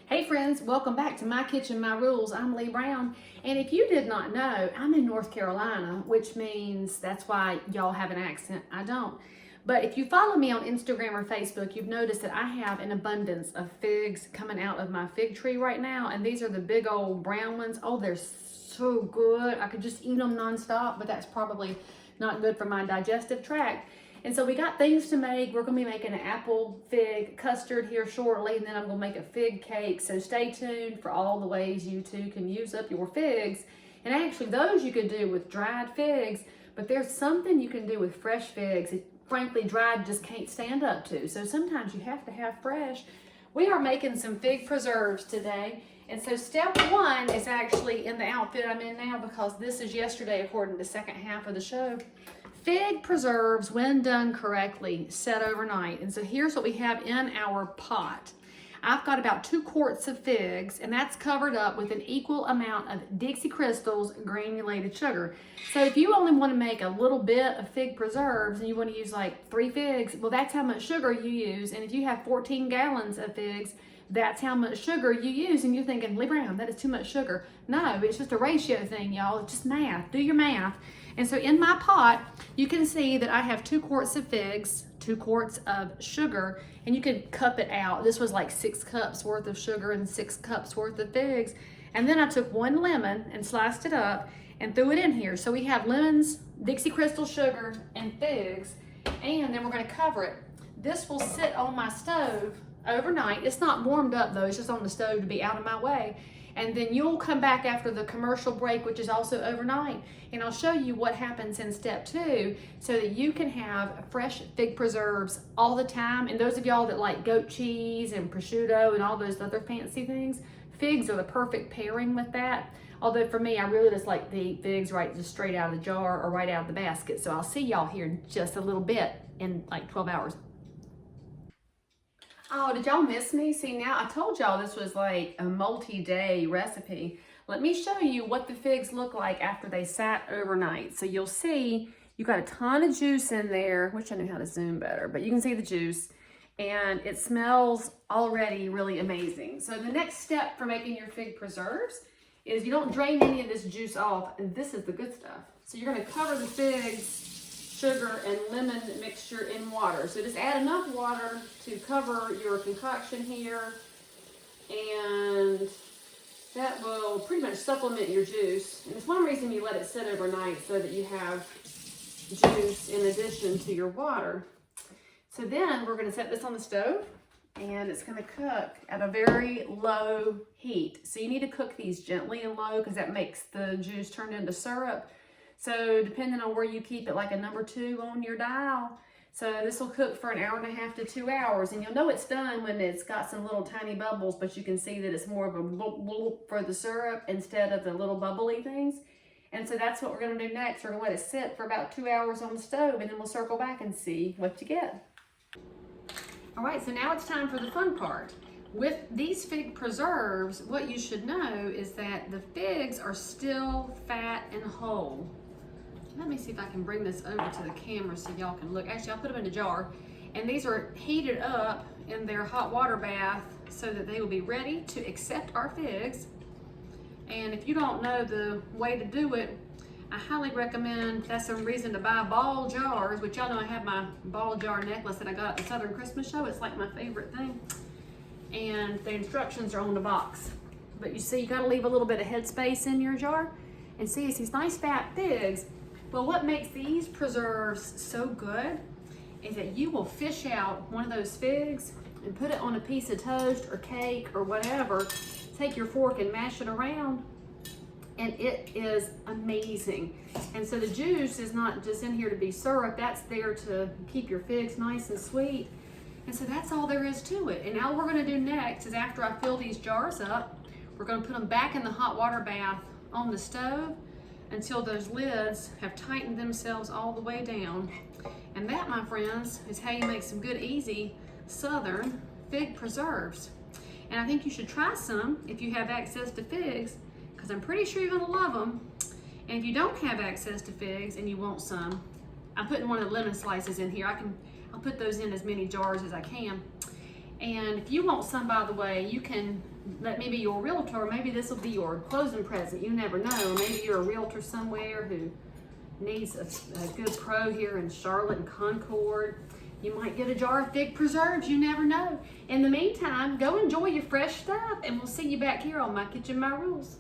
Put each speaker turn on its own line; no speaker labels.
Hey friends, welcome back to My Kitchen, My Rules. I'm Leigh Brown, and if you did not know, I'm in North Carolina, which means that's why y'all have an accent. I don't. But if you follow me on Instagram or Facebook, you've noticed that I have an abundance of figs coming out of my fig tree right now, and these are the big old brown ones. Oh, they're so good. I could just eat them nonstop, but that's probably not good for my digestive tract. And so we got things to make. We're gonna be making an apple fig custard here shortly, and then I'm gonna make a fig cake. So stay tuned for all the ways you too can use up your figs. And actually those you could do with dried figs, but there's something you can do with fresh figs that frankly dried just can't stand up to. So sometimes you have to have fresh. We are making some fig preserves today. And so step one is actually in the outfit I'm in now, because this is yesterday according to the second half of the show. Fig preserves, when done correctly, set overnight. And so here's what we have in our pot. I've got about 2 quarts of figs, and that's covered up with an equal amount of Dixie Crystals granulated sugar. So if you only want to make a little bit of fig preserves and you want to use like 3 figs, well, that's how much sugar you use. And if you have 14 gallons of figs, that's how much sugar you use. And you're thinking, Leigh Brown, that is too much sugar. No, it's just a ratio thing, y'all. It's just math. Do your math. And so in my pot, you can see that I have 2 quarts of figs, 2 quarts of sugar, and you could cup it out. This was like 6 cups worth of sugar and 6 cups worth of figs. And then I took 1 lemon and sliced it up and threw it in here. So we have lemons, Dixie Crystal sugar, and figs, and then we're gonna cover it. This will sit on my stove overnight. It's not warmed up though, it's just on the stove to be out of my way. And then you'll come back after the commercial break, which is also overnight, and I'll show you what happens in step 2 so that you can have fresh fig preserves all the time. And those of y'all that like goat cheese and prosciutto and all those other fancy things, figs are the perfect pairing with that. Although for me, I really just like to eat figs right just straight out of the jar or right out of the basket. So I'll see y'all here in just a little bit in like 12 hours. Oh, did y'all miss me? See, now I told y'all this was like a multi-day recipe. Let me show you what the figs look like after they sat overnight. So you'll see you got a ton of juice in there. Wish I knew how to zoom better, but you can see the juice, and it smells already really amazing. So the next step for making your fig preserves is you don't drain any of this juice off, and this is the good stuff. So you're gonna cover the figs, sugar, and lemon mixture in water. So just add enough water to cover your concoction here, and that will pretty much supplement your juice. And it's one reason you let it sit overnight, so that you have juice in addition to your water. So then we're gonna set this on the stove, and it's gonna cook at a very low heat. So you need to cook these gently and low, because that makes the juice turn into syrup. So depending on where you keep it, like a number 2 on your dial. So this will cook for 1.5 hours to 2 hours, and you'll know it's done when it's got some little tiny bubbles, but you can see that it's more of a bloop bloop for the syrup instead of the little bubbly things. And so that's what we're gonna do next. We're gonna let it sit for about 2 hours on the stove, and then we'll circle back and see what you get. All right, so now it's time for the fun part. With these fig preserves, what you should know is that the figs are still fat and whole. Let me see if I can bring this over to the camera so y'all can look. Actually, I'll put them in a jar. And these are heated up in their hot water bath so that they will be ready to accept our figs. And if you don't know the way to do it, I highly recommend, that's some reason to buy ball jars, which y'all know I have my ball jar necklace that I got at the Southern Christmas show. It's like my favorite thing. And the instructions are on the box. But you see, you gotta leave a little bit of headspace in your jar. And see, it's these nice fat figs. Well, what makes these preserves so good is that you will fish out one of those figs and put it on a piece of toast or cake or whatever. Take your fork and mash it around, and it is amazing. And so the juice is not just in here to be syrup, that's there to keep your figs nice and sweet. And so that's all there is to it. And all we're gonna do next is, after I fill these jars up, we're gonna put them back in the hot water bath on the stove until those lids have tightened themselves all the way down. And that, my friends, is how you make some good, easy Southern fig preserves. And I think you should try some if you have access to figs, because I'm pretty sure you're gonna love them. And if you don't have access to figs and you want some, I'm putting one of the lemon slices in here. I'll put those in as many jars as I can. And if you want some, by the way, you can let me be your realtor. Maybe this will be your closing present. You never know. Maybe you're a realtor somewhere who needs a good pro here in Charlotte and Concord. You might get a jar of fig preserves. You never know. In the meantime, go enjoy your fresh stuff, and we'll see you back here on My Kitchen, My Rules.